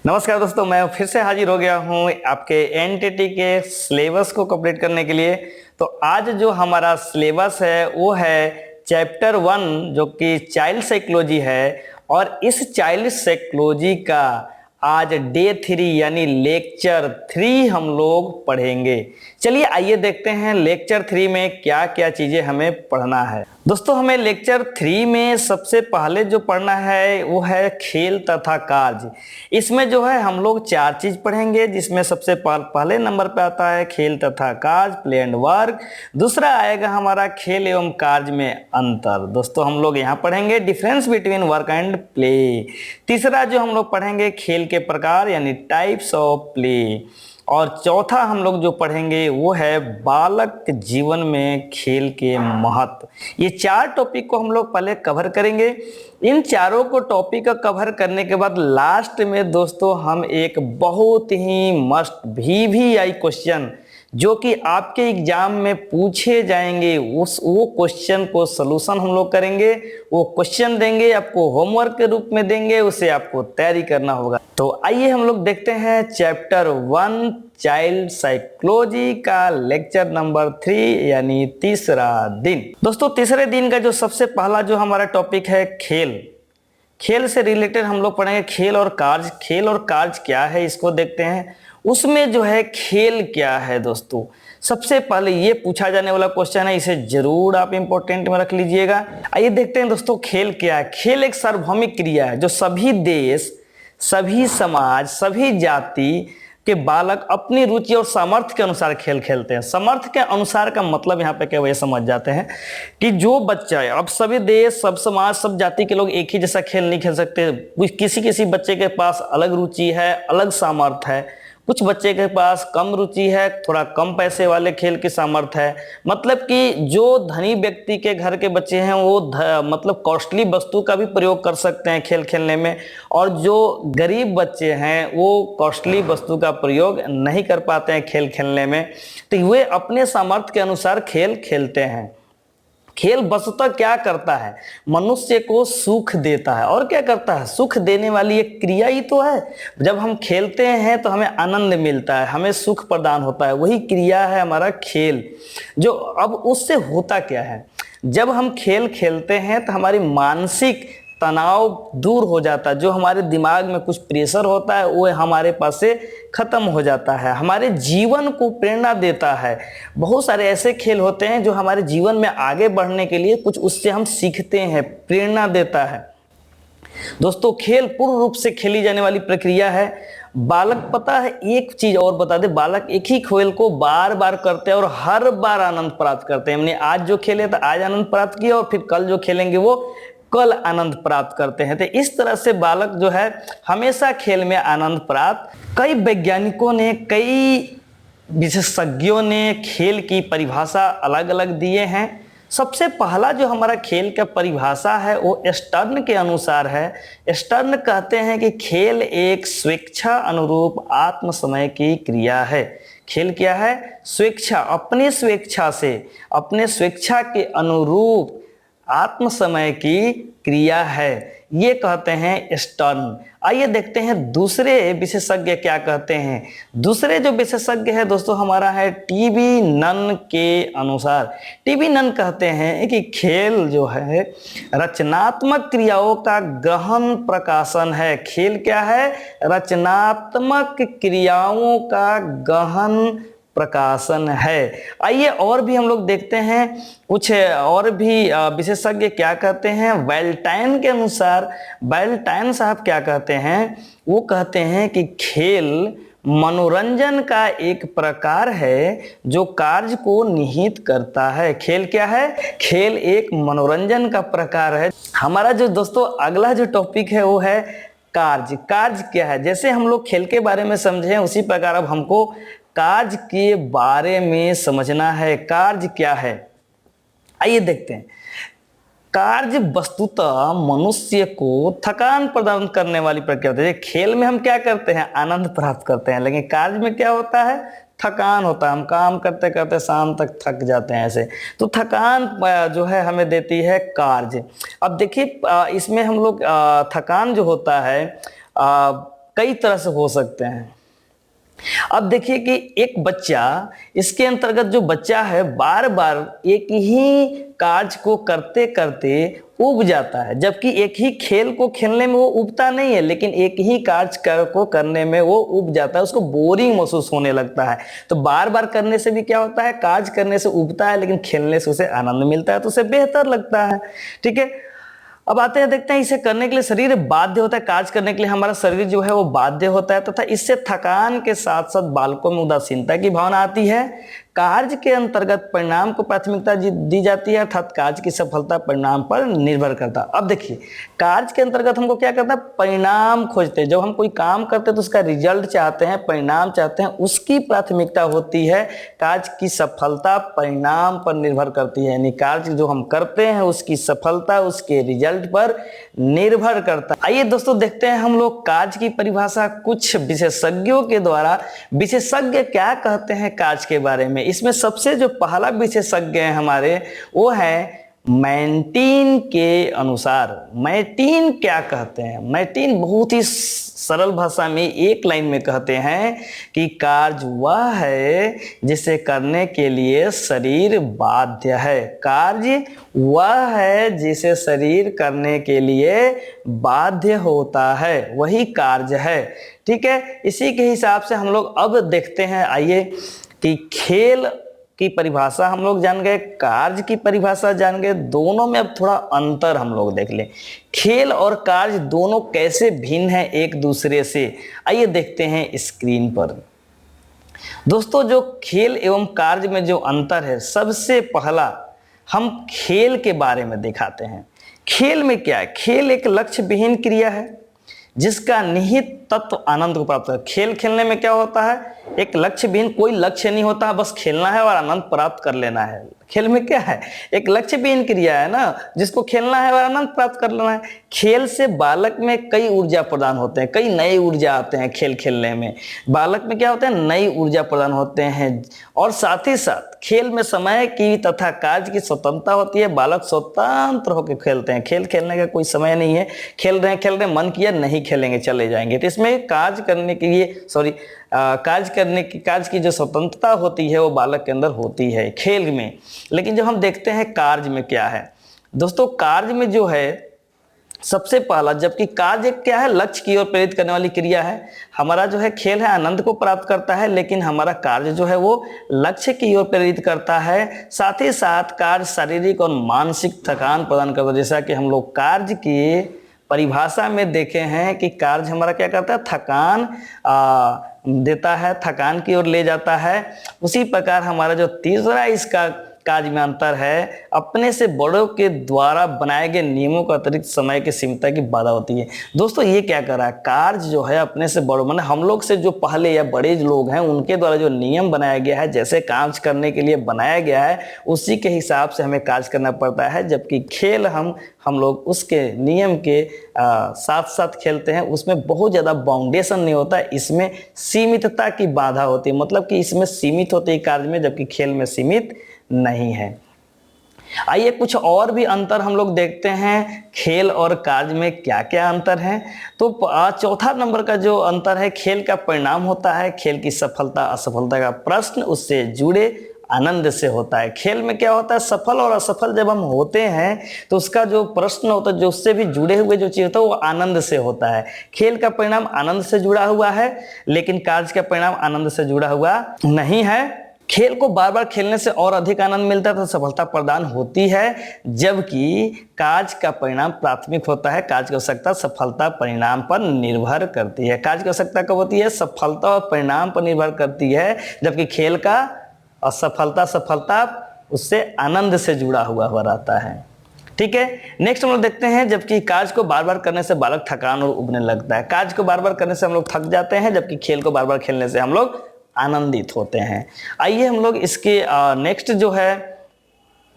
नमस्कार दोस्तों, मैं फिर से हाजिर हो गया हूँ आपके एनटीटी के सिलेबस को कंप्लीट करने के लिए। तो आज जो हमारा सिलेबस है वो है चैप्टर 1 जो कि चाइल्ड साइकोलॉजी है। और इस चाइल्ड साइकोलॉजी का आज डे 3 यानी लेक्चर 3 हम लोग पढ़ेंगे। चलिए आइए देखते हैं लेक्चर 3 में क्या क्या चीजें हमें पढ़ना है। दोस्तों, हमें लेक्चर 3 में सबसे पहले जो पढ़ना है वो है खेल तथा कार्य। इसमें जो है हम लोग 4 चीज पढ़ेंगे, जिसमें सबसे पहले नंबर पे आता है खेल तथा कार्य, प्ले एंड वर्क। दूसरा आएगा हमारा खेल एवं कार्य में अंतर। दोस्तों, हम लोग यहाँ पढ़ेंगे difference between work and play. तीसरा जो हम लोग पढ़ेंगे खेल के प्रकार यानी टाइप्स ऑफ प्ले। और चौथा हम लोग जो पढ़ेंगे वो है बालक जीवन में खेल के महत्व। ये 4 टॉपिक को हम लोग पहले कवर करेंगे। इन चारों को टॉपिक का कवर करने के बाद लास्ट में दोस्तों हम एक बहुत ही मस्ट VVI क्वेश्चन जो कि आपके एग्जाम में पूछे जाएंगे वो क्वेश्चन को सलूशन हम लोग करेंगे। वो क्वेश्चन देंगे आपको, होमवर्क के रूप में देंगे, उसे आपको तैयारी करना होगा। तो आइए हम लोग देखते हैं चैप्टर 1 चाइल्ड साइकोलॉजी का लेक्चर नंबर 3 यानी तीसरा दिन। दोस्तों, तीसरे दिन का जो सबसे पहला जो हमारा टॉपिक है खेल। खेल से रिलेटेड हम लोग पढ़ेंगे खेल और कार्य। खेल और कार्य क्या है इसको देखते हैं। उसमें जो है खेल क्या है दोस्तों, सबसे पहले ये पूछा जाने वाला क्वेश्चन है, इसे जरूर आप इंपॉर्टेंट में रख लीजिएगा। आइए देखते हैं दोस्तों खेल क्या है। खेल एक सार्वभौमिक क्रिया है जो सभी देश, सभी समाज, सभी जाति के बालक अपनी रुचि और सामर्थ्य के अनुसार खेल खेलते हैं। सामर्थ्य के अनुसार का मतलब यहाँ पे क्या वो ये समझ जाते हैं कि जो बच्चा है, अब सभी देश, सब समाज, सब जाति के लोग एक ही जैसा खेल नहीं खेल सकते। किसी किसी बच्चे के पास अलग रुचि है, अलग सामर्थ्य है। कुछ बच्चे के पास कम रुचि है, थोड़ा कम पैसे वाले खेल की सामर्थ्य है। मतलब कि जो धनी व्यक्ति के घर के बच्चे हैं वो मतलब कॉस्टली वस्तु का भी प्रयोग कर सकते हैं खेल खेलने में, और जो गरीब बच्चे हैं वो कॉस्टली वस्तु का प्रयोग नहीं कर पाते हैं खेल खेलने में। तो वे अपने सामर्थ्य के अनुसार खेल खेलते हैं। खेल वस्तुतः क्या करता है, मनुष्य को सुख देता है। और क्या करता है, सुख देने वाली एक क्रिया ही तो है। जब हम खेलते हैं तो हमें आनंद मिलता है, हमें सुख प्रदान होता है, वही क्रिया है हमारा खेल। जो अब उससे होता क्या है, जब हम खेल खेलते हैं तो हमारी मानसिक तनाव दूर हो जाता है। जो हमारे दिमाग में कुछ प्रेशर होता है वो हमारे पास से खत्म हो जाता है, हमारे जीवन को प्रेरणा देता है। बहुत सारे ऐसे खेल होते हैं जो हमारे जीवन में आगे बढ़ने के लिए कुछ उससे हम सीखते हैं, प्रेरणा देता है। दोस्तों, खेल पूर्ण रूप से खेली जाने वाली प्रक्रिया है। बालक, पता है एक चीज और बता दे, बालक एक ही खेल को बार बार करते हैं और हर बार आनंद प्राप्त करते हैं। हमने आज जो खेले तो आज आनंद प्राप्त किया और फिर कल जो खेलेंगे वो कल आनंद प्राप्त करते हैं। तो इस तरह से बालक जो है हमेशा खेल में आनंद प्राप्त। कई वैज्ञानिकों ने, कई विशेषज्ञों ने खेल की परिभाषा अलग अलग दिए हैं। सबसे पहला जो हमारा खेल का परिभाषा है वो स्टर्न के अनुसार है। स्टर्न कहते हैं कि खेल एक स्वेच्छा अनुरूप आत्म समय की क्रिया है। खेल क्या है, स्वेच्छा, अपनी स्वेच्छा से, अपने स्वेच्छा के अनुरूप आत्म समय की क्रिया है, ये कहते हैं स्टर्न। आइए देखते हैं दूसरे विशेषज्ञ क्या कहते हैं। दूसरे जो विशेषज्ञ है दोस्तों हमारा है टीबी नन के अनुसार। टीबी नन कहते हैं कि खेल जो है रचनात्मक क्रियाओं का गहन प्रकाशन है। खेल क्या है, रचनात्मक क्रियाओं का गहन प्रकाशन है। आइए और भी हम लोग देखते हैं कुछ और भी विशेषज्ञ क्या कहते हैं। वेल्टाइन के अनुसार, वेल्टाइन साहब क्या कहते हैं, वो कहते हैं कि खेल मनोरंजन का एक प्रकार है जो कार्य को निहित करता है। खेल क्या है, खेल एक मनोरंजन का प्रकार है। हमारा जो दोस्तों अगला जो टॉपिक है वो है कार्य। कार्य क्या है, जैसे हम लोग खेल के बारे में समझे उसी प्रकार अब हमको कार्य के बारे में समझना है। कार्य क्या है, आइए देखते हैं। कार्य वस्तुतः मनुष्य को थकान प्रदान करने वाली प्रक्रिया होती है। खेल में हम क्या करते हैं, आनंद प्राप्त करते हैं, लेकिन कार्य में क्या होता है, थकान होता है। हम काम करते करते शाम तक थक जाते हैं ऐसे। तो थकान जो है हमें देती है कार्य। अब देखिए इसमें हम लोग थकान जो होता है कई तरह से हो सकते हैं। अब देखिए कि एक बच्चा, इसके अंतर्गत जो बच्चा है बार बार एक ही कार्य को करते करते उब जाता है, जबकि एक ही खेल को खेलने में वो उबता नहीं है, लेकिन एक ही कार्य को करने में वो उब जाता है, उसको बोरिंग महसूस होने लगता है। तो बार बार करने से भी क्या होता है, कार्य करने से उबता है, लेकिन खेलने से उसे आनंद मिलता है, तो उसे बेहतर लगता है। ठीक है, अब आते हैं, देखते हैं इसे करने के लिए शरीर बाध्य होता है, कार्य करने के लिए हमारा शरीर जो है वो बाध्य होता है, तथा इससे थकान के साथ साथ बालकों में उदासीनता की भावना आती है। कार्य के अंतर्गत परिणाम को प्राथमिकता दी जाती है, अर्थात कार्य की सफलता परिणाम पर निर्भर करता है। अब देखिए, कार्य के अंतर्गत हमको क्या करता है, परिणाम खोजते हैं। जब हम कोई काम करते हैं तो उसका रिजल्ट चाहते हैं, परिणाम चाहते हैं, उसकी प्राथमिकता होती है। कार्य की सफलता परिणाम पर निर्भर करती है, यानी कार्य जो हम करते हैं उसकी सफलता उसके रिजल्ट पर निर्भर करता है। आइए दोस्तों देखते हैं हम लोग कार्य की परिभाषा कुछ विशेषज्ञों के द्वारा। विशेषज्ञ क्या कहते हैं कार्य के बारे में। इसमें सबसे जो पहला विशेषज्ञ है हमारे, वो है मैंटीन के अनुसार। मैंटीन क्या कहते हैं, मैंटीन बहुत ही सरल भाषा में एक लाइन में कहते हैं कि कार्य वह है जिसे करने के लिए शरीर बाध्य है। कार्य वह है जिसे शरीर करने के लिए बाध्य होता है, वही कार्य है। ठीक है, इसी के हिसाब से हम लोग अब देखते हैं, आइए, कि खेल की परिभाषा हम लोग जान गए, कार्य की परिभाषा जान गए, दोनों में अब थोड़ा अंतर हम लोग देख लें। खेल और कार्य दोनों कैसे भिन्न हैं एक दूसरे से, आइए देखते हैं स्क्रीन पर। दोस्तों, जो खेल एवं कार्य में जो अंतर है, सबसे पहला हम खेल के बारे में दिखाते हैं। खेल में क्या है, खेल एक लक्ष्य विहीन क्रिया है जिसका निहित तत्व आनंद को प्राप्त है। खेल खेलने में क्या होता है, एक लक्ष्य विहीन, कोई लक्ष्य नहीं होता, बस खेलना है और आनंद प्राप्त कर लेना है। खेल में क्या है, एक लक्ष्य विहीन क्रिया है ना, जिसको खेलना है और आनंद प्राप्त कर लेना है। खेल से बालक में कई ऊर्जा प्रदान होते हैं, कई नए ऊर्जा आते हैं खेल खेलने में। बालक में क्या होते हैं, नई ऊर्जा प्रदान होते हैं, और साथ ही साथ खेल में समय की तथा कार्य की स्वतंत्रता होती है। बालक स्वतंत्र होकर खेलते हैं, खेल खेलने का कोई समय नहीं है, खेल रहे मन किया, नहीं खेलेंगे चले जाएंगे। तो इसमें कार्य करने के लिए कार्य की जो स्वतंत्रता होती है वो बालक के अंदर होती है खेल में। लेकिन जब हम देखते हैं कार्य में क्या है दोस्तों, कार्य में जो है सबसे पहला, जबकि कार्य क्या है, लक्ष्य की ओर प्रेरित करने वाली क्रिया है। हमारा जो है खेल है आनंद को प्राप्त करता है, लेकिन हमारा कार्य जो है वो लक्ष्य की ओर प्रेरित करता है। साथ ही साथ कार्य शारीरिक और मानसिक थकान प्रदान करता है। जैसा कि हम लोग कार्य की परिभाषा में देखे हैं कि कार्य हमारा क्या करता है, थकान देता है, थकान की ओर ले जाता है। उसी प्रकार हमारा जो तीसरा इसका कार्य में अंतर है, अपने से बड़ों के द्वारा बनाए गए नियमों का अतिरिक्त समय की सीमितता की बाधा होती है। दोस्तों, ये क्या कर रहा है, कार्य जो है अपने से बड़ों, माने हम लोग से जो पहले या बड़े लोग हैं उनके द्वारा जो नियम बनाया गया है, जैसे कार्य करने के लिए बनाया गया है, उसी के हिसाब से हमें कार्य करना पड़ता है। जबकि खेल हम लोग उसके नियम के साथ साथ खेलते हैं, उसमें बहुत ज़्यादा बाउंडेशन नहीं होता है, इसमें सीमितता की बाधा होती है। मतलब कि इसमें सीमित होती है कार्य में, जबकि खेल में सीमित नहीं है। आइए कुछ और भी अंतर हम लोग देखते हैं, खेल और कार्य में क्या क्या अंतर है। तो चौथा नंबर का जो अंतर है, खेल का परिणाम होता है। खेल की सफलता असफलता का प्रश्न उससे जुड़े आनंद से होता है। खेल में क्या होता है, सफल और असफल जब हम होते हैं तो उसका जो प्रश्न होता है, जो उससे भी जुड़े हुए जो चीज होता है, वो आनंद से होता है। खेल का परिणाम आनंद से जुड़ा हुआ है, लेकिन कार्य का परिणाम आनंद से जुड़ा हुआ नहीं है। खेल को बार बार खेलने से और अधिक आनंद मिलता है तो सफलता प्रदान होती है, जबकि कार्य का परिणाम प्राथमिक होता है। कार्य की आवश्यकता सफलता परिणाम पर निर्भर करती है। कार्य की आवश्यकता कब होती है, सफलता और परिणाम पर निर्भर करती है, जबकि खेल का सफलता उससे आनंद से जुड़ा हुआ रहता है। ठीक है, नेक्स्ट हम लोग देखते हैं, जबकि कार्य को बार बार करने से बालक थकान और उबने लगता है। कार्य को बार बार करने से हम लोग थक जाते हैं, जबकि खेल को बार बार खेलने से हम लोग आनंदित होते हैं। आइए हम लोग इसके नेक्स्ट जो है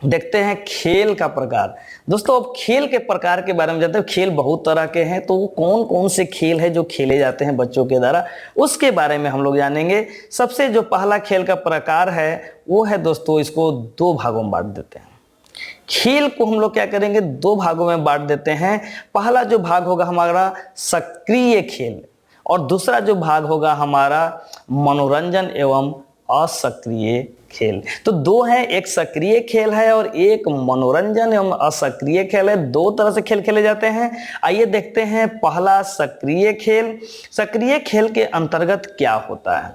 देखते हैं खेल का प्रकार। दोस्तों, अब खेल के प्रकार के बारे में जानते हैं। खेल बहुत तरह के हैं, तो वो कौन कौन से खेल है जो खेले जाते हैं बच्चों के द्वारा, उसके बारे में हम लोग जानेंगे। सबसे जो पहला खेल का प्रकार है वो है दोस्तों, इसको दो भागों में बांट देते हैं। खेल को हम लोग क्या करेंगे, दो भागों में बांट देते हैं। पहला जो भाग होगा हमारा सक्रिय खेल, और दूसरा जो भाग होगा हमारा मनोरंजन एवं असक्रिय खेल। तो दो हैं, एक सक्रिय खेल है और एक मनोरंजन एवं असक्रिय खेल है। दो तरह से खेल खेले जाते हैं। आइए देखते हैं पहला सक्रिय खेल। सक्रिय खेल के अंतर्गत क्या होता है,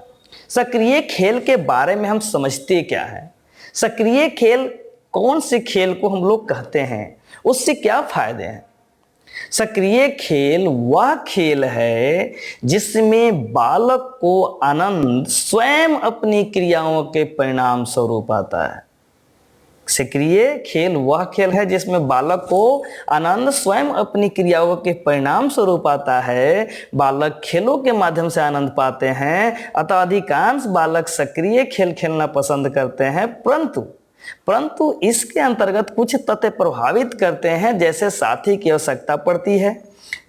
सक्रिय खेल के बारे में हम समझते क्या है, सक्रिय खेल कौन से खेल को हम लोग कहते हैं, उससे क्या फायदे हैं। सक्रिय खेल वह खेल है जिसमें बालक को आनंद स्वयं अपनी क्रियाओं के परिणाम स्वरूप आता है। सक्रिय खेल वह खेल है जिसमें बालक को आनंद स्वयं अपनी क्रियाओं के परिणाम स्वरूप आता है। बालक खेलों के माध्यम से आनंद पाते हैं, अतः अधिकांश बालक सक्रिय खेल खेलना पसंद करते हैं। परंतु इसके अंतर्गत कुछ तथ्य प्रभावित करते हैं, जैसे साथी की आवश्यकता पड़ती है,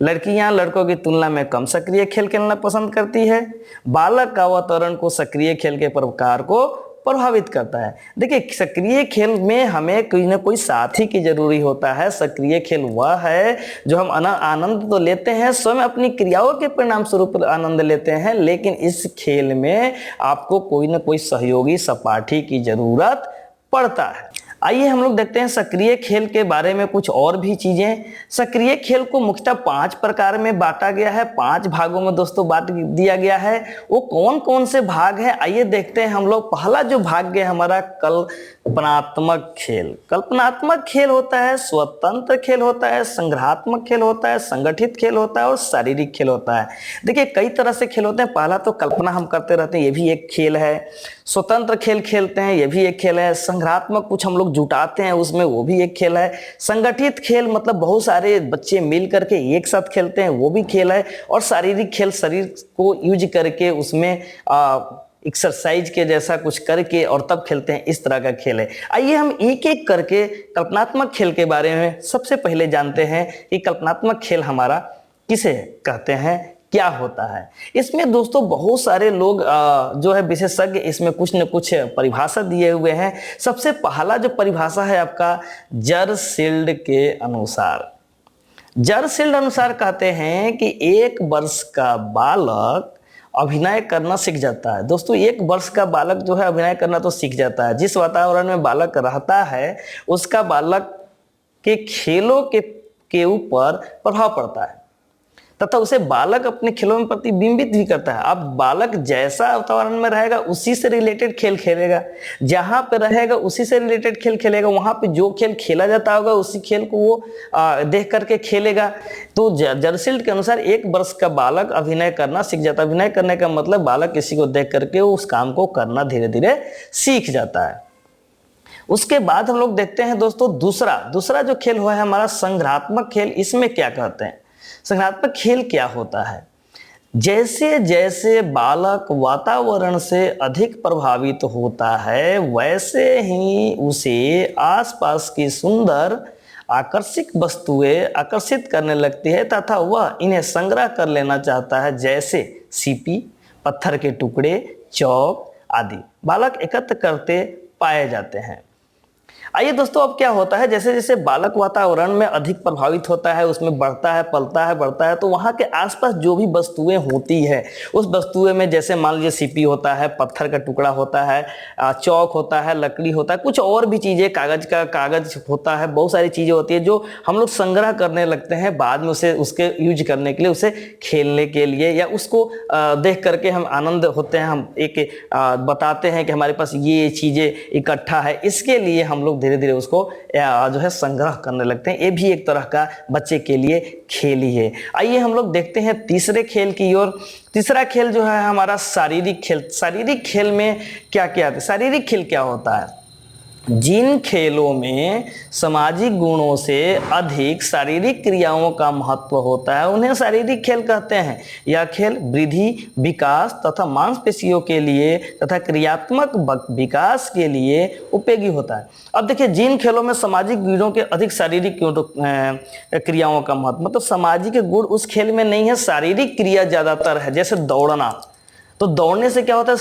लड़कियां लड़कों की तुलना में कम सक्रिय खेल खेलना पसंद करती है, बालक का वातावरण को सक्रिय खेल के प्रकार को प्रभावित करता है। देखिए, सक्रिय खेल में हमें कोई ना कोई साथी की जरूरी होता है। सक्रिय खेल वह है जो हम आनंद तो लेते हैं, स्वयं अपनी क्रियाओं के परिणाम स्वरूप आनंद लेते हैं, लेकिन इस खेल में आपको कोई ना कोई सहयोगी सपाठी की जरूरत पड़ता है। आइए हम लोग देखते हैं सक्रिय खेल के बारे में कुछ और भी चीजें। सक्रिय खेल को मुख्यतः 5 प्रकार में बांटा गया है, 5 भागों में दोस्तों बांट दिया गया है। वो कौन कौन से भाग हैं, आइए देखते हैं हम लोग। पहला जो भाग है हमारा कल्पनात्मक खेल। कल्पनात्मक खेल होता है, स्वतंत्र खेल होता है, संग्रहात्मक खेल होता है, संगठित खेल होता है और शारीरिक खेल होता है। देखिए, कई तरह से खेल होते हैं। पहला तो कल्पना हम करते रहते हैं, ये भी एक खेल है। स्वतंत्र खेल खेलते हैं, ये भी एक खेल है। संग्रहात्मक कुछ हम लोग जुटाते हैं उसमें, वो भी एक खेल है। संगठित खेल मतलब बहुत सारे बच्चे मिल करके एक साथ खेलते हैं, वो भी खेल है। और शारीरिक खेल शरीर को यूज करके उसमें एक्सरसाइज के जैसा कुछ करके और तब खेलते हैं, इस तरह का खेल है। आइए हम एक एक करके कल्पनात्मक खेल के बारे में सबसे पहले जानते हैं कि कल्पनात्मक खेल हमारा किसे कहते हैं, क्या होता है। इसमें दोस्तों बहुत सारे लोग जो है विशेषज्ञ इसमें कुछ न कुछ परिभाषा दिए हुए हैं। सबसे पहला जो परिभाषा है आपका जरसील्ड के अनुसार। जरसील्ड अनुसार कहते हैं कि 1 वर्ष का बालक अभिनय करना सीख जाता है। दोस्तों, 1 वर्ष का बालक जो है अभिनय करना तो सीख जाता है। जिस वातावरण में बालक रहता है उसका बालक के खेलों के ऊपर प्रभाव पड़ता है तथा उसे बालक अपने खेलों में प्रतिबिंबित भी करता है। अब बालक जैसा वातावरण में रहेगा उसी से रिलेटेड खेल खेलेगा, जहां पे रहेगा उसी से रिलेटेड खेल खेलेगा, वहां पे जो खेल खेला जाता होगा उसी खेल को वो देख करके खेलेगा। तो जरसील्ड के अनुसार 1 वर्ष का बालक अभिनय करना सीख जाता है। अभिनय करने का मतलब बालक किसी को देख करके उस काम को करना धीरे धीरे सीख जाता है। उसके बाद हम लोग देखते हैं दोस्तों दूसरा जो खेल हुआ है हमारा संग्रहात्मक खेल। इसमें क्या कहते हैं, संग्रहात्मक खेल क्या होता है, जैसे जैसे बालक वातावरण से अधिक प्रभावित होता है वैसे ही उसे आसपास की सुंदर आकर्षक वस्तुएं आकर्षित करने लगती है तथा वह इन्हें संग्रह कर लेना चाहता है, जैसे सीपी, पत्थर के टुकड़े, चौक आदि बालक एकत्र करते पाए जाते हैं। आइए दोस्तों, अब क्या होता है, जैसे जैसे बालक वातावरण में अधिक प्रभावित होता है, उसमें बढ़ता है, पलता है, तो वहाँ के आसपास जो भी वस्तुएं होती है उस वस्तुएं में जैसे मान लीजिए सीपी होता है, पत्थर का टुकड़ा होता है, चौक होता है, लकड़ी होता है, कुछ और भी चीज़ें, कागज होता है, बहुत सारी चीज़ें होती है जो हम लोग संग्रह करने लगते हैं बाद में उसके यूज करने के लिए, उसे खेलने के लिए, या उसको देख करके हम आनंद होते हैं, हम एक बताते हैं कि हमारे पास ये चीज़ें इकट्ठा है, इसके लिए हम लोग धीरे धीरे उसको जो है संग्रह करने लगते हैं। ये भी एक तरह का बच्चे के लिए खेल ही है। आइए हम लोग देखते हैं तीसरे खेल की ओर। तीसरा खेल जो है हमारा शारीरिक खेल। शारीरिक खेल में क्या क्या है, शारीरिक खेल क्या होता है, जिन खेलों में सामाजिक गुणों से अधिक शारीरिक क्रियाओं का महत्व होता है उन्हें शारीरिक खेल कहते हैं। यह खेल वृद्धि, विकास तथा मांसपेशियों के लिए तथा क्रियात्मक विकास के लिए उपयोगी होता है। अब देखिए, जिन खेलों में सामाजिक गुणों के अधिक शारीरिक क्रियाओं का महत्व, मतलब सामाजिक गुण उस खेल में नहीं है, शारीरिक क्रिया ज्यादातर है, जैसे दौड़ना। तो दौड़ने से क्या होता है,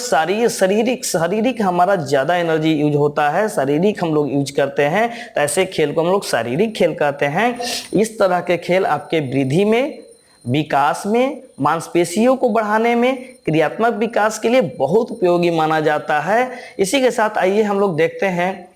शारीरिक हमारा ज़्यादा एनर्जी यूज होता है, शारीरिक हम लोग यूज करते हैं, तो ऐसे खेल को हम लोग शारीरिक खेल कहते हैं। इस तरह के खेल आपके वृद्धि में, विकास में, मांसपेशियों को बढ़ाने में, क्रियात्मक विकास के लिए बहुत उपयोगी माना जाता है। इसी के साथ आइए हम लोग देखते हैं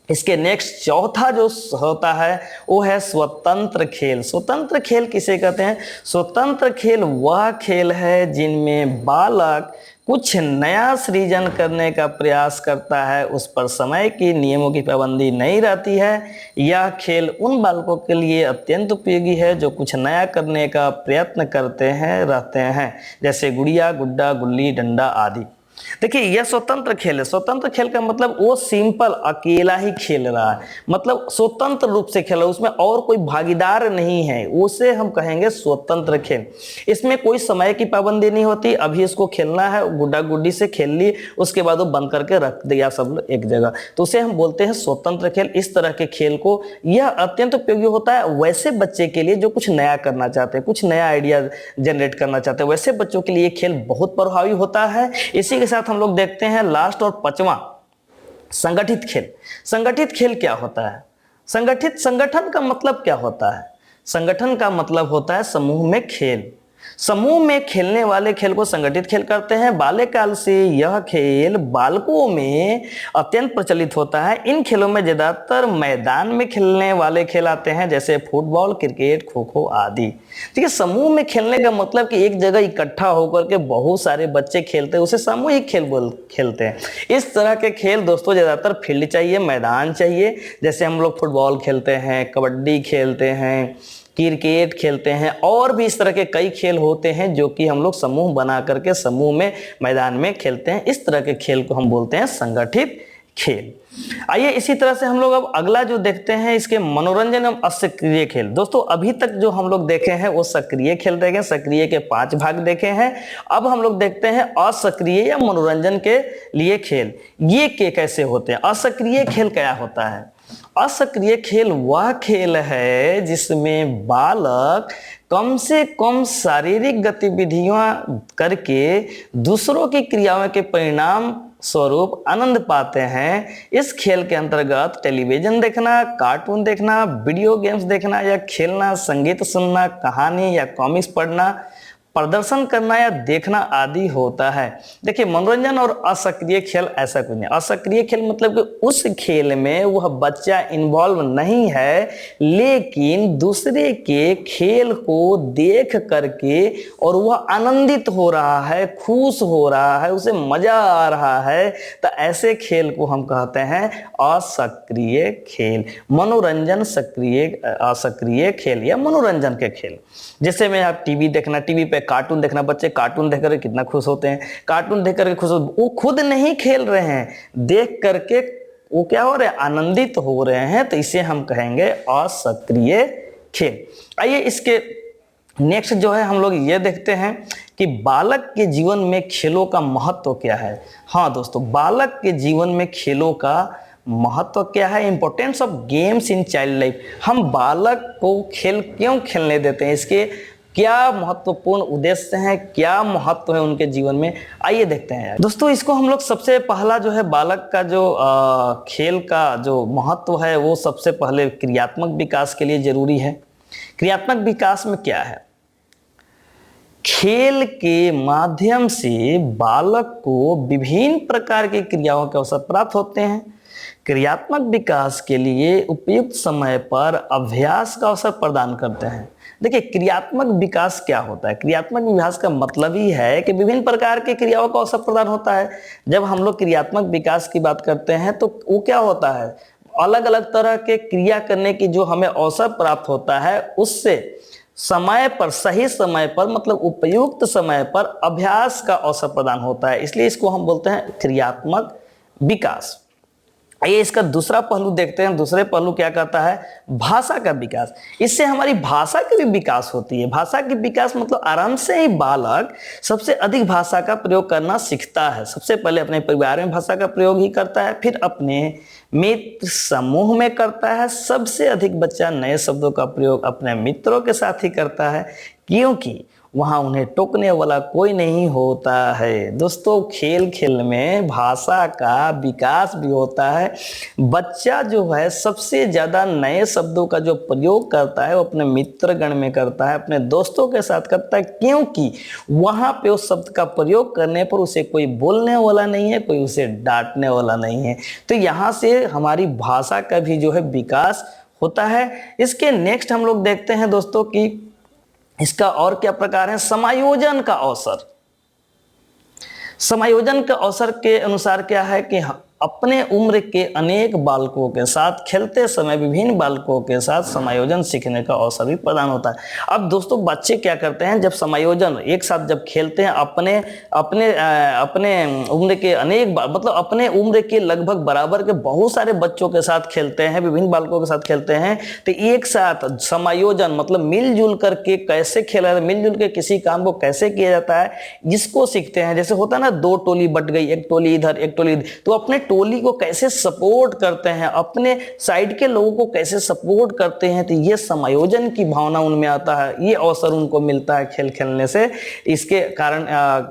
इसके नेक्स्ट चौथा जो होता है वो है स्वतंत्र खेल। स्वतंत्र खेल किसे कहते हैं? स्वतंत्र खेल वह खेल है जिनमें बालक कुछ नया सृजन करने का प्रयास करता है, उस पर समय की नियमों की पाबंदी नहीं रहती है। यह खेल उन बालकों के लिए अत्यंत उपयोगी है जो कुछ नया करने का प्रयत्न करते हैं रहते हैं, जैसे गुड़िया, गुड्डा, गुल्ली डंडा आदि। देखिए यह स्वतंत्र खेल है। स्वतंत्र खेल का मतलब वो सिंपल अकेला ही खेल रहा है, मतलब स्वतंत्र रूप से खेल रहा है, उसमें और कोई भागीदार नहीं है, उसे हम कहेंगे स्वतंत्र खेल। इसमें कोई समय की पाबंदी नहीं होती, अभी इसको खेलना है, गुड्डा गुड्डी से खेल ली, उसके बाद वो बंद करके रख दिया सब एक जगह, तो उसे हम बोलते हैं स्वतंत्र खेल। इस तरह के खेल को यह अत्यंत उपयोगी होता है वैसे बच्चे के लिए जो कुछ नया करना चाहते हैं, कुछ नया आइडिया जनरेट करना चाहते हैं, वैसे बच्चों के लिए ये खेल बहुत प्रभावी होता है। इसी के साथ हम लोग देखते हैं लास्ट और पांचवा, संगठित खेल। संगठित खेल क्या होता है? संगठन का मतलब क्या होता है? संगठन का मतलब होता है समूह में खेल। समूह में खेलने वाले खेल को संगठित खेल करते हैं। बाल्यकाल से यह खेल बालकों में अत्यंत प्रचलित होता है। इन खेलों में ज्यादातर मैदान में खेलने वाले खेल आते हैं, जैसे फुटबॉल, क्रिकेट, खो खो आदि। ठीक है, समूह में खेलने का मतलब कि एक जगह इकट्ठा होकर के बहुत सारे बच्चे खेलते हैं, उसे सामूहिक खेल खेलते हैं। इस तरह के खेल दोस्तों ज्यादातर फील्ड चाहिए, मैदान चाहिए। जैसे हम लोग फुटबॉल खेलते हैं, कबड्डी खेलते हैं, क्रिकेट खेलते हैं, और भी इस तरह के कई खेल होते हैं जो कि हम लोग समूह बना करके समूह में मैदान में खेलते हैं। इस तरह के खेल को हम बोलते हैं संगठित खेल। आइए इसी तरह से हम लोग अब अगला जो देखते हैं इसके मनोरंजन एवं असक्रिय खेल। दोस्तों अभी तक जो हम लोग देखे हैं वो सक्रिय खेल देखे, सक्रिय के 5 भाग देखे हैं। अब हम लोग देखते हैं असक्रिय या मनोरंजन के लिए खेल। ये कैसे होते हैं? असक्रिय खेल क्या होता है? असक्रिय खेल वह खेल है जिसमें बालक कम से कम शारीरिक गतिविधियां करके दूसरों की क्रियाओं के परिणाम स्वरूप आनंद पाते हैं। इस खेल के अंतर्गत टेलीविजन देखना, कार्टून देखना, वीडियो गेम्स देखना या खेलना, संगीत सुनना, कहानी या कॉमिक्स पढ़ना, प्रदर्शन करना या देखना आदि होता है। देखिए मनोरंजन और असक्रिय खेल ऐसा कुछ नहीं। असक्रिय खेल मतलब कि उस खेल में वह बच्चा इन्वॉल्व नहीं है, लेकिन दूसरे के खेल को देख करके और वह आनंदित हो रहा है, खुश हो रहा है, उसे मजा आ रहा है, तो ऐसे खेल को हम कहते हैं असक्रिय खेल। मनोरंजन सक्रिय असक्रिय खेल या मनोरंजन के खेल। जैसे में आप टीवी देखना, टीवी पे कार्टून देखना, बच्चे कार्टून देख करके कितना खुश होते हैं, कार्टून देख करके खुश होते, वो खुद नहीं खेल रहे हैं, देख करके वो क्या हो रहे हैं? आनंदित हो रहे हैं, तो इसे हम कहेंगे असक्रिय खेल। आइए इसके नेक्स्ट जो है हम लोग ये देखते हैं कि बालक के जीवन में खेलों का महत्व क्या है। हाँ दोस्तों, बालक के जीवन में खेलों का महत्व क्या है? Importance of games in child life. हम बालक को खेल क्यों खेलने देते हैं, इसके क्या महत्वपूर्ण उद्देश्य हैं, क्या महत्व है उनके जीवन में, आइए देखते हैं दोस्तों। इसको हम लोग सबसे पहला जो है बालक का जो खेल का जो महत्व है वो सबसे पहले क्रियात्मक विकास के लिए जरूरी है। क्रियात्मक विकास में क्या है? खेल के माध्यम से बालक को विभिन्न प्रकार की क्रियाओं के अवसर प्राप्त होते हैं। क्रियात्मक विकास के लिए उपयुक्त समय पर अभ्यास का अवसर प्रदान करते हैं। देखिए क्रियात्मक विकास क्या होता है? क्रियात्मक विकास का मतलब ही है कि विभिन्न प्रकार की क्रियाओं का अवसर प्रदान होता है। जब हम लोग क्रियात्मक विकास की बात करते हैं तो वो क्या होता है? अलग अलग तरह के क्रिया करने की जो हमें अवसर प्राप्त होता है, उससे समय पर, सही समय पर, मतलब उपयुक्त समय पर अभ्यास का अवसर प्रदान होता है, इसलिए इसको हम बोलते हैं क्रियात्मक विकास। आइए इसका दूसरा पहलू देखते हैं। दूसरे पहलू क्या कहता है? भाषा का विकास। इससे हमारी भाषा की भी विकास होती है। भाषा की विकास मतलब आराम से ही बालक सबसे अधिक भाषा का प्रयोग करना सीखता है। सबसे पहले अपने परिवार में भाषा का प्रयोग ही करता है, फिर अपने मित्र समूह में करता है। सबसे अधिक बच्चा नए शब्दों का प्रयोग अपने मित्रों के साथ ही करता है, क्योंकि वहाँ उन्हें टोकने वाला कोई नहीं होता है। दोस्तों, खेल खेल में भाषा का विकास भी होता है। बच्चा जो है सबसे ज़्यादा नए शब्दों का जो प्रयोग करता है वो अपने मित्रगण में करता है, अपने दोस्तों के साथ करता है, क्योंकि वहाँ पे उस शब्द का प्रयोग करने पर उसे कोई बोलने वाला नहीं है, कोई उसे डांटने वाला नहीं है। तो यहाँ से हमारी भाषा का भी जो है विकास होता है। इसके नेक्स्ट हम लोग देखते हैं दोस्तों कि इसका और क्या प्रकार है। समायोजन का अवसर। समायोजन के अवसर के अनुसार क्या है कि अपने उम्र के अनेक बालकों के साथ खेलते समय विभिन्न बालकों के साथ समायोजन सीखने का अवसर भी प्रदान होता है। अब दोस्तों, बच्चे क्या करते हैं जब समायोजन एक साथ जब खेलते हैं, अपने अपने अपने उम्र के अनेक मतलब अपने उम्र के लगभग बराबर के बहुत सारे बच्चों के साथ खेलते हैं, विभिन्न बालकों के साथ खेलते हैं, तो एक साथ समायोजन मतलब मिलजुल करके कैसे खेला जाता है, मिलजुल के किसी काम को कैसे किया जाता है, इसको सीखते हैं। जैसे होता है ना, दो टोली बट गई, एक टोली इधर एक टोली इधर, तो अपने टोली को कैसे सपोर्ट करते हैं, अपने साइड के लोगों को कैसे सपोर्ट करते हैं, तो ये समायोजन की भावना उनमें आता है। ये अवसर उनको मिलता है खेल खेलने से। इसके कारण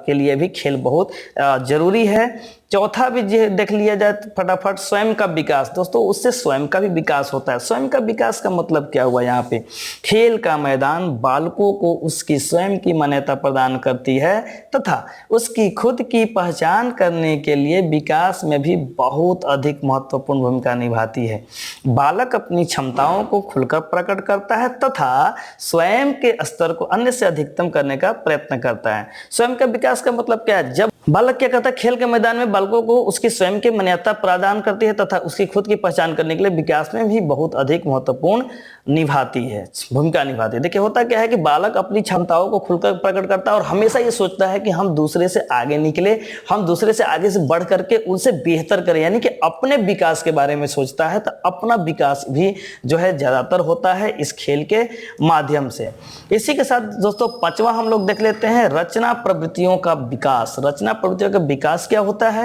के लिए भी खेल बहुत जरूरी है। चौथा भी देख लिया जाए फटाफट, स्वयं का विकास। दोस्तों, उससे स्वयं का भी विकास होता है। स्वयं का विकास का मतलब क्या हुआ यहाँ पे, खेल का मैदान बालकों को उसकी स्वयं की मान्यता प्रदान करती है तथा उसकी खुद की पहचान करने के लिए विकास में भी बहुत अधिक महत्वपूर्ण भूमिका निभाती है। बालक अपनी क्षमताओं को खुलकर प्रकट करता है तथा स्वयं के स्तर को अन्य से अधिकतम करने का प्रयत्न करता है। स्वयं का विकास का मतलब क्या है, जब बालक क्या करता है, खेल के मैदान में बालकों को उसकी स्वयं की मान्यता प्रदान करती है तथा उसकी खुद की पहचान करने के लिए विकास में भी बहुत अधिक महत्वपूर्ण भूमिका निभाती है। देखिए, होता क्या है कि बालक अपनी क्षमताओं को खुलकर प्रकट करता है और हमेशा ये सोचता है कि हम दूसरे से आगे निकले, हम दूसरे से आगे से बढ़ करके उनसे बेहतर करें, यानी कि अपने विकास के बारे में सोचता है। तो अपना विकास भी जो है ज्यादातर होता है इस खेल के माध्यम से। इसी के साथ दोस्तों, पांचवा हम लोग देख लेते हैं, रचना प्रवृत्तियों का विकास। रचना प्रवृत्तियों का विकास क्या होता है,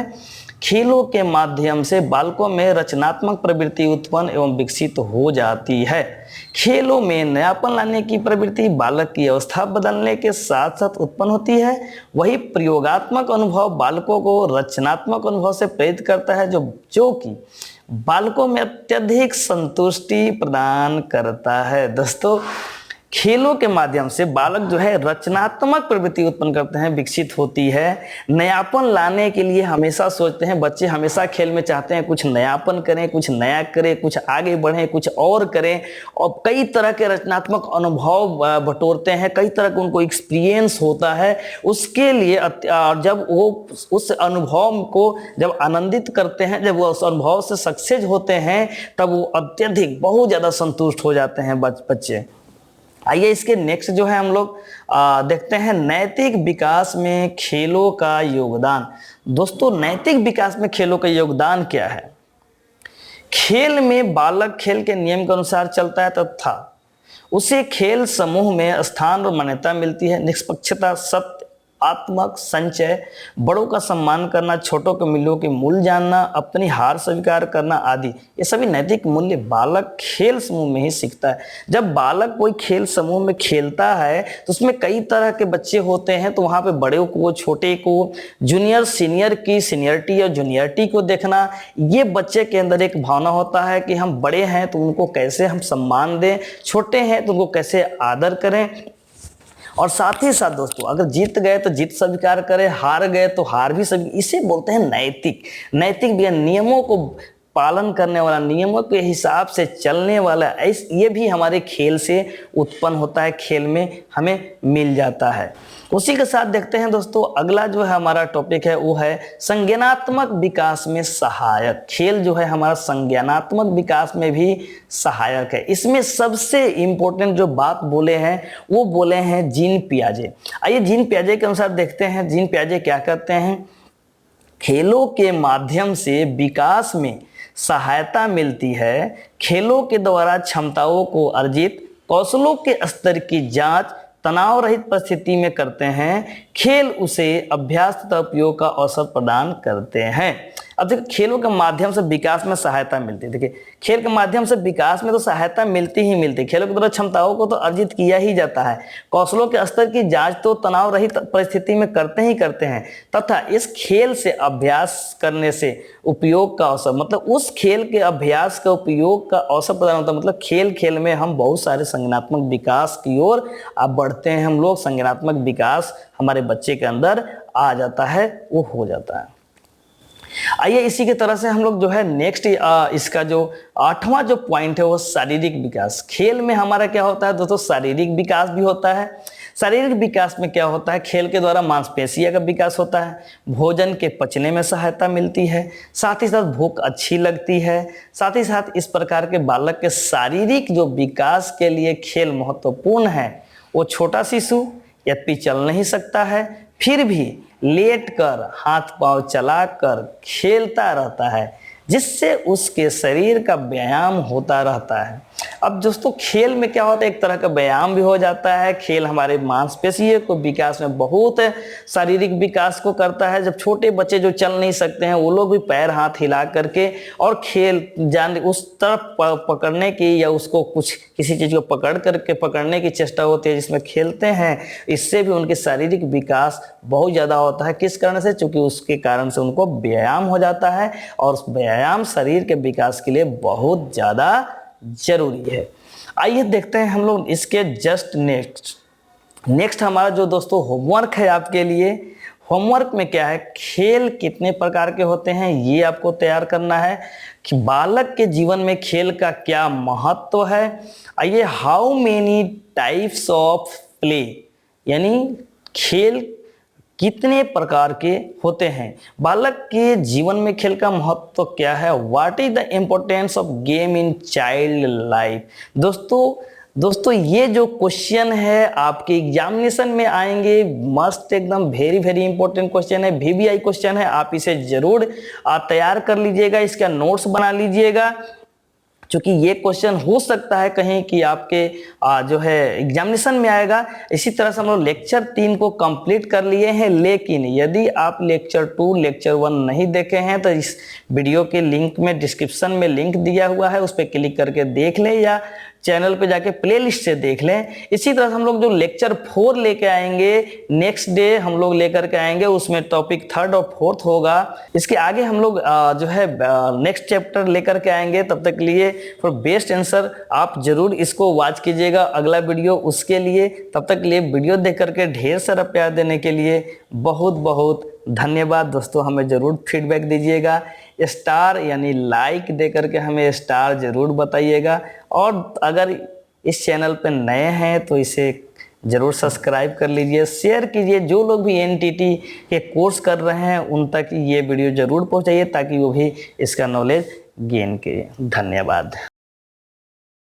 खेलों के माध्यम से बालकों में रचनात्मक प्रवृत्ति उत्पन्न एवं विकसित हो जाती है। खेलों में नयापन लाने की प्रवृत्ति बालक की अवस्था बदलने के साथ साथ उत्पन्न होती है। वही प्रयोगात्मक अनुभव बालकों को रचनात्मक अनुभव से प्रेरित करता है, जो कि बालकों में अत्यधिक संतुष्टि प्रदान करता है। दोस्तों, खेलों के माध्यम से बालक जो है रचनात्मक प्रवृत्ति उत्पन्न करते हैं, विकसित होती है। नयापन लाने के लिए हमेशा सोचते हैं बच्चे, हमेशा खेल में चाहते हैं कुछ नयापन करें, कुछ नया करें, कुछ आगे बढ़ें, कुछ और करें, और कई तरह के रचनात्मक अनुभव बटोरते हैं, कई तरह का उनको एक्सपीरियंस होता है। उसके लिए जब वो उस अनुभव को जब आनंदित करते हैं, जब वो उस अनुभव से सक्सेस होते हैं, तब वो अत्यधिक बहुत ज़्यादा संतुष्ट हो जाते हैं बच्चे। आइए इसके नेक्स्ट जो है हम लोग देखते हैं, नैतिक विकास में खेलों का योगदान। दोस्तों, नैतिक विकास में खेलों का योगदान क्या है। खेल में बालक खेल के नियम के अनुसार चलता है तथा उसे खेल समूह में स्थान और मान्यता मिलती है। निष्पक्षता, सत्य, आत्मक संचय, बड़ों का सम्मान करना, छोटों के मूल्यों के मूल्य जानना, अपनी हार स्वीकार करना आदि, ये सभी नैतिक मूल्य बालक खेल समूह में ही सीखता है। जब बालक कोई खेल समूह में खेलता है तो उसमें कई तरह के बच्चे होते हैं, तो वहाँ पे बड़े को, छोटे को, जूनियर सीनियर की सीनियरिटी और जूनियरिटी को देखना, ये बच्चे के अंदर एक भावना होता है कि हम बड़े हैं तो उनको कैसे हम सम्मान दें, छोटे हैं तो उनको कैसे आदर करें। और साथ ही साथ दोस्तों, अगर जीत गए तो जीत स्वीकार करें, हार गए तो हार भी स्वीकार, इसे बोलते हैं नैतिक। नैतिक भी नियमों को पालन करने वाला, नियमों के हिसाब से चलने वाला, ये भी हमारे खेल से उत्पन्न होता है, खेल में हमें मिल जाता है। उसी के साथ देखते हैं दोस्तों, अगला जो है हमारा टॉपिक है वो है संज्ञानात्मक विकास में सहायक। खेल जो है हमारा संज्ञानात्मक विकास में भी सहायक है। इसमें सबसे इंपॉर्टेंट जो बात बोले हैं वो बोले हैं जीन पियाजे। आइए जीन पियाजे के अनुसार देखते हैं, जीन पियाजे क्या कहते हैं। खेलों के माध्यम से विकास में सहायता मिलती है। खेलों के द्वारा क्षमताओं को अर्जित, कौशलों के स्तर की जांच तनाव रहित परिस्थिति में करते हैं। खेल उसे अभ्यास तथा उपयोग का अवसर प्रदान करते हैं। अब देखिए खेलों के माध्यम से विकास में सहायता मिलती है। देखिए खेल के माध्यम से विकास में तो सहायता मिलती ही मिलती है। खेलों के द्वारा क्षमताओं को तो अर्जित किया ही जाता है। कौशलों के स्तर की जांच तो तनाव रहित परिस्थिति में करते ही करते हैं, तथा इस खेल से अभ्यास करने से उपयोग का अवसर, मतलब उस खेल के अभ्यास का उपयोग का अवसर प्रदान होता है। मतलब खेल खेल में हम बहुत सारे संज्ञानात्मक विकास की ओर आप बढ़ते हैं। हम लोग संज्ञानात्मक विकास हमारे बच्चे के अंदर आ जाता है, वो हो जाता है। आइए इसी की तरह से हम लोग जो है नेक्स्ट इसका जो 8वां जो पॉइंट है वो शारीरिक विकास। खेल में हमारा क्या होता है दोस्तों, शारीरिक विकास भी होता है। शारीरिक विकास में क्या होता है, खेल के द्वारा मांसपेशियों का विकास होता है, भोजन के पचने में सहायता मिलती है, साथ ही साथ भूख अच्छी लगती है। साथ ही साथ इस प्रकार के बालक के शारीरिक जो विकास के लिए खेल महत्वपूर्ण है। वो छोटा शिशु यद्यपि चल नहीं सकता है, फिर भी लेटकर हाथ पांव चलाकर खेलता रहता है, जिससे उसके शरीर का व्यायाम होता रहता है। अब दोस्तों खेल में क्या होता है, एक तरह का व्यायाम भी हो जाता है। खेल हमारे मांसपेशियों को विकास में बहुत शारीरिक विकास को करता है। जब छोटे बच्चे जो चल नहीं सकते हैं वो लोग भी पैर हाथ हिला करके और खेल जान उस तरफ पकड़ने की या उसको कुछ किसी चीज़ को पकड़ करके पकड़ने की चेष्टा होती है जिसमें खेलते हैं। इससे भी उनके शारीरिक विकास बहुत ज़्यादा होता है। किस कारण से, चूँकि उसके कारण से उनको व्यायाम हो जाता है और उस व्यायाम शरीर के विकास के लिए बहुत ज़्यादा जरूरी है। आइए देखते हैं हम लोग इसके जस्ट नेक्स्ट हमारा जो दोस्तों होमवर्क है आपके लिए। होमवर्क में क्या है, खेल कितने प्रकार के होते हैं ये आपको तैयार करना है, कि बालक के जीवन में खेल का क्या महत्व है। आइए how many types of play, यानी खेल कितने प्रकार के होते हैं, बालक के जीवन में खेल का महत्व क्या है, what is the importance of game in child life. दोस्तों ये जो क्वेश्चन है आपके एग्जामिनेशन में आएंगे, मस्त एकदम वेरी वेरी इंपॉर्टेंट क्वेश्चन है, VVI क्वेश्चन है। आप इसे जरूर तैयार कर लीजिएगा, इसका नोट्स बना लीजिएगा, क्योंकि ये क्वेश्चन हो सकता है कहीं कि आपके जो है एग्जामिनेशन में आएगा। इसी तरह से हम लोग लेक्चर 3 को कंप्लीट कर लिए हैं, लेकिन यदि आप लेक्चर 2 लेक्चर 1 नहीं देखे हैं तो इस वीडियो के लिंक में डिस्क्रिप्शन में लिंक दिया हुआ है, उस पर क्लिक करके देख लें या चैनल पे जाके प्लेलिस्ट से देख लें। इसी तरह से हम लोग जो लेक्चर 4 लेके आएंगे नेक्स्ट डे हम लोग लेकर के आएंगे, उसमें टॉपिक 3rd और 4th होगा। इसके आगे हम लोग जो है नेक्स्ट चैप्टर लेकर के आएंगे। तब तक के लिए फॉर बेस्ट आंसर आप जरूर इसको वॉच कीजिएगा अगला वीडियो उसके लिए। तब तक के लिए वीडियो देख करके ढेर सारा प्यार देने के लिए बहुत बहुत धन्यवाद दोस्तों। हमें जरूर फीडबैक दीजिएगा, स्टार यानी लाइक दे करके हमें स्टार जरूर बताइएगा, और अगर इस चैनल पर नए हैं तो इसे जरूर सब्सक्राइब कर लीजिए, शेयर कीजिए। जो लोग भी NTT के कोर्स कर रहे हैं उन तक ये वीडियो जरूर पहुंचाइए ताकि वो भी इसका नॉलेज गेन करें। धन्यवाद।